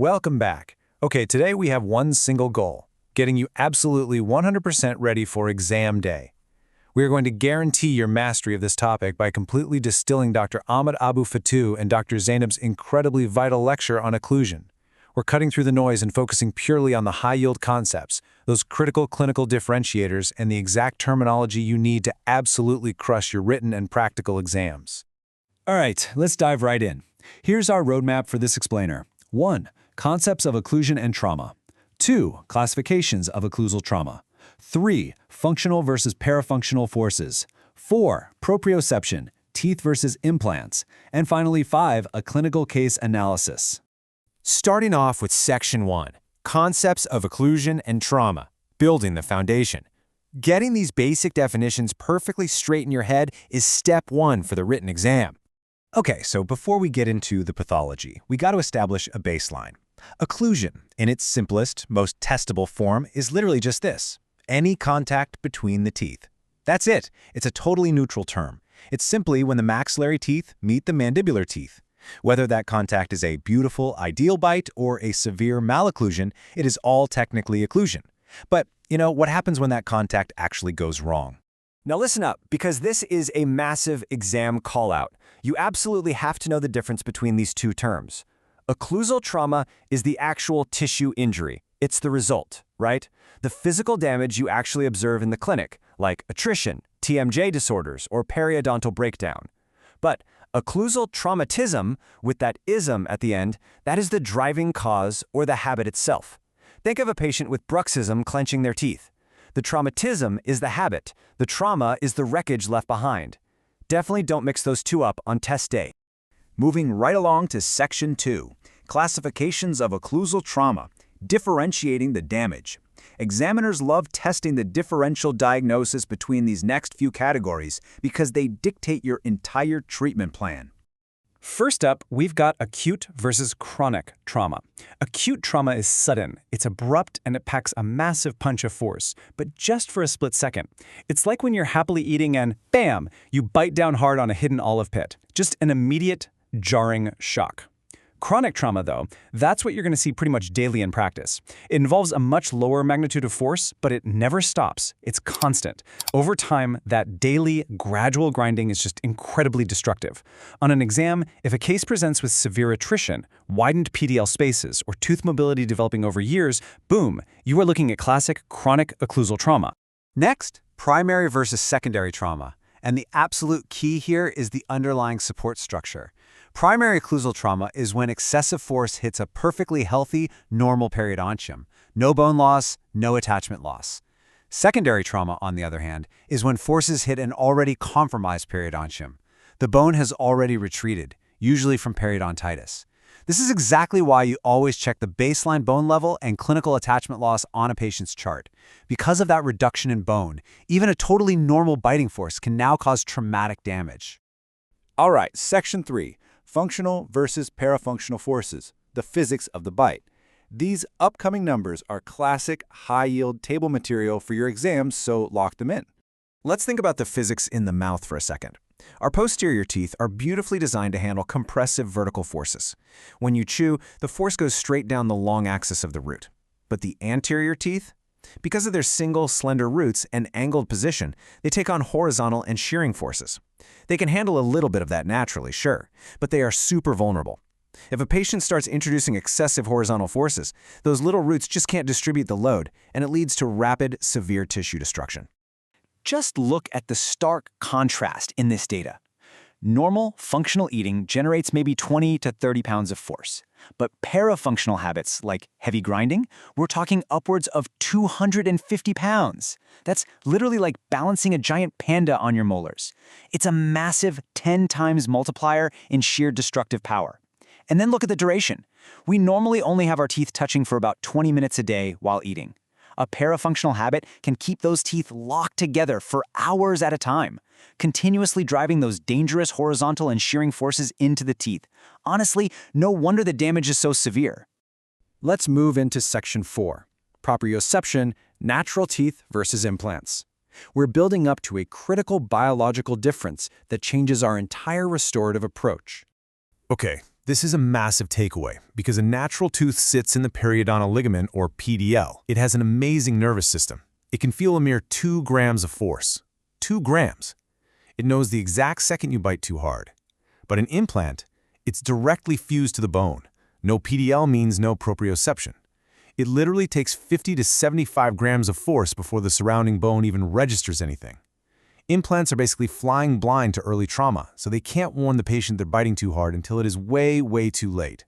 Welcome back. Okay, today we have one single goal, getting you absolutely 100% ready for exam day. We are going to guarantee your mastery of this topic by completely distilling Dr. Ahmed Abu Fatou and Dr. Zainab's incredibly vital lecture on occlusion. We're cutting through the noise and focusing purely on the high-yield concepts, those critical clinical differentiators, and the exact terminology you need to absolutely crush your written and practical exams. All right, let's dive right in. Here's our roadmap for this explainer. 1. Concepts of occlusion and trauma. 2. Classifications of occlusal trauma. 3. Functional versus parafunctional forces. 4. Proprioception, teeth versus implants. And finally, 5. A clinical case analysis. Starting off with Section 1, Concepts of Occlusion and Trauma, Building the Foundation. Getting these basic definitions perfectly straight in your head is step 1 for the written exam. Okay, so before we get into the pathology, we got to establish a baseline. Occlusion, in its simplest, most testable form, is literally just this: any contact between the teeth. That's it. It's a totally neutral term. It's simply when the maxillary teeth meet the mandibular teeth. Whether that contact is a beautiful, ideal bite or a severe malocclusion, it is all technically occlusion. But, what happens when that contact actually goes wrong? Now listen up, because this is a massive exam call-out. You absolutely have to know the difference between these two terms. Occlusal trauma is the actual tissue injury. It's the result, right? The physical damage you actually observe in the clinic, like attrition, TMJ disorders, or periodontal breakdown. But occlusal traumatism, with that ism at the end, that is the driving cause or the habit itself. Think of a patient with bruxism clenching their teeth. The traumatism is the habit. The trauma is the wreckage left behind. Definitely don't mix those two up on test day. Moving right along to Section 2, Classifications of Occlusal Trauma, Differentiating the Damage. Examiners love testing the differential diagnosis between these next few categories because they dictate your entire treatment plan. First up, we've got acute versus chronic trauma. Acute trauma is sudden, it's abrupt, and it packs a massive punch of force, but just for a split second. It's like when you're happily eating and, bam, you bite down hard on a hidden olive pit. Just an immediate, jarring shock. Chronic trauma, though, that's what you're going to see pretty much daily in practice. It involves a much lower magnitude of force, but it never stops. It's constant. Over time, that daily, gradual grinding is just incredibly destructive. On an exam, if a case presents with severe attrition, widened PDL spaces, or tooth mobility developing over years, boom, you are looking at classic chronic occlusal trauma. Next, primary versus secondary trauma. And the absolute key here is the underlying support structure. Primary occlusal trauma is when excessive force hits a perfectly healthy, normal periodontium. No bone loss, no attachment loss. Secondary trauma, on the other hand, is when forces hit an already compromised periodontium. The bone has already retreated, usually from periodontitis. This is exactly why you always check the baseline bone level and clinical attachment loss on a patient's chart. Because of that reduction in bone, even a totally normal biting force can now cause traumatic damage. All right, Section 3, Functional versus Parafunctional Forces, the Physics of the Bite. These upcoming numbers are classic high-yield table material for your exams, so lock them in. Let's think about the physics in the mouth for a second. Our posterior teeth are beautifully designed to handle compressive vertical forces. When you chew, the force goes straight down the long axis of the root. But the anterior teeth? Because of their single, slender roots and angled position, they take on horizontal and shearing forces. They can handle a little bit of that naturally, sure, but they are super vulnerable. If a patient starts introducing excessive horizontal forces, those little roots just can't distribute the load, and it leads to rapid, severe tissue destruction. Just look at the stark contrast in this data. Normal, functional eating generates maybe 20 to 30 pounds of force. But parafunctional habits, like heavy grinding, we're talking upwards of 250 pounds. That's literally like balancing a giant panda on your molars. It's a massive 10 times multiplier in sheer destructive power. And then look at the duration. We normally only have our teeth touching for about 20 minutes a day while eating. A parafunctional habit can keep those teeth locked together for hours at a time, continuously driving those dangerous horizontal and shearing forces into the teeth. Honestly, no wonder the damage is so severe. Let's move into Section 4, Proprioception, Natural Teeth versus Implants. We're building up to a critical biological difference that changes our entire restorative approach. Okay, This is a massive takeaway because a natural tooth sits in the periodontal ligament, or PDL. It has an amazing nervous system. It can feel a mere 2 grams of force. 2 grams. It knows the exact second you bite too hard. But an implant, it's directly fused to the bone. No PDL means no proprioception. It literally takes 50 to 75 grams of force before the surrounding bone even registers anything. Implants are basically flying blind to early trauma, so they can't warn the patient they're biting too hard until it is way, way too late.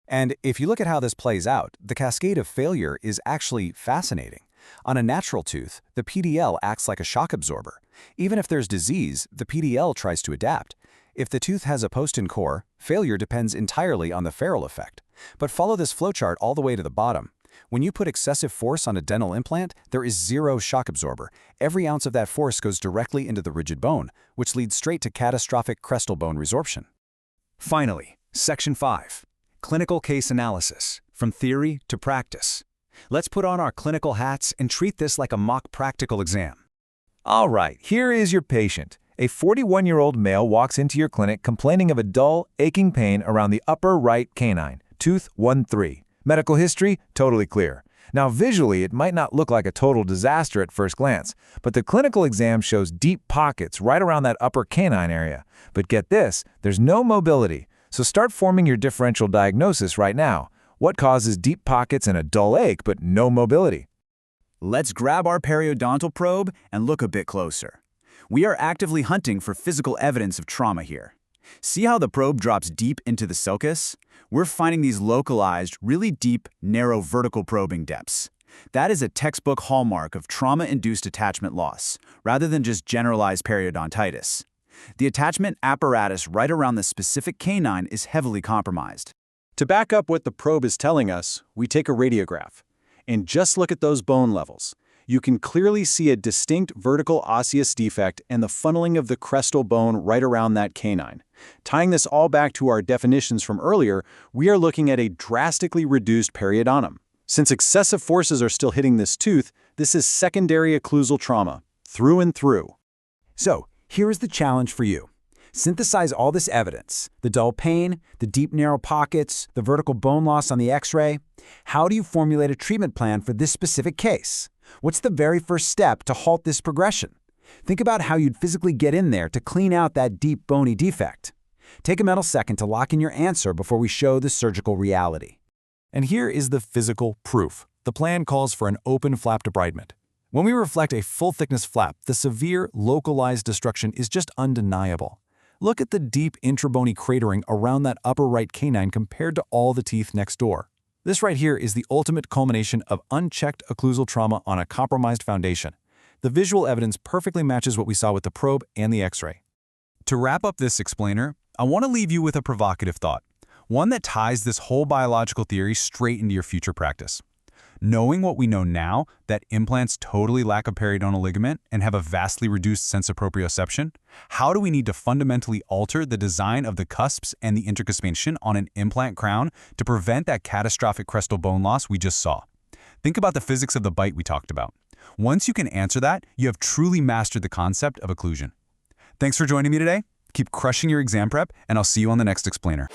And if you look at how this plays out, the cascade of failure is actually fascinating. On a natural tooth, the PDL acts like a shock absorber. Even if there's disease, the PDL tries to adapt. If the tooth has a post-in core, failure depends entirely on the ferrule effect. But follow this flowchart all the way to the bottom. When you put excessive force on a dental implant, there is zero shock absorber. Every ounce of that force goes directly into the rigid bone, which leads straight to catastrophic crestal bone resorption. Finally, Section 5. Clinical case analysis, from theory to practice. Let's put on our clinical hats and treat this like a mock practical exam. All right, here is your patient. A 41-year-old male walks into your clinic complaining of a dull, aching pain around the upper right canine, tooth 1-3. Medical history, totally clear. Now, visually, it might not look like a total disaster at first glance, but the clinical exam shows deep pockets right around that upper canine area. But get this, there's no mobility. So start forming your differential diagnosis right now. What causes deep pockets and a dull ache but no mobility? Let's grab our periodontal probe and look a bit closer. We are actively hunting for physical evidence of trauma here. See how the probe drops deep into the sulcus? We're finding these localized, really deep, narrow vertical probing depths. That is a textbook hallmark of trauma-induced attachment loss, rather than just generalized periodontitis. The attachment apparatus right around the specific canine is heavily compromised. To back up what the probe is telling us, we take a radiograph. And just look at those bone levels. You can clearly see a distinct vertical osseous defect and the funneling of the crestal bone right around that canine. Tying this all back to our definitions from earlier, we are looking at a drastically reduced periodontum. Since excessive forces are still hitting this tooth, this is secondary occlusal trauma, through and through. So, here is the challenge for you. Synthesize all this evidence, the dull pain, the deep narrow pockets, the vertical bone loss on the x-ray. How do you formulate a treatment plan for this specific case? What's the very first step to halt this progression? Think about how you'd physically get in there to clean out that deep bony defect. Take a mental second to lock in your answer before we show the surgical reality. And here is the physical proof. The plan calls for an open flap debridement. When we reflect a full-thickness flap, the severe, localized destruction is just undeniable. Look at the deep intrabony cratering around that upper right canine compared to all the teeth next door. This right here is the ultimate culmination of unchecked occlusal trauma on a compromised foundation. The visual evidence perfectly matches what we saw with the probe and the x-ray. To wrap up this explainer, I want to leave you with a provocative thought, one that ties this whole biological theory straight into your future practice. Knowing what we know now, that implants totally lack a periodontal ligament and have a vastly reduced sense of proprioception, how do we need to fundamentally alter the design of the cusps and the intercuspation on an implant crown to prevent that catastrophic crestal bone loss we just saw? Think about the physics of the bite we talked about. Once you can answer that, you have truly mastered the concept of occlusion. Thanks for joining me today. Keep crushing your exam prep, and I'll see you on the next explainer.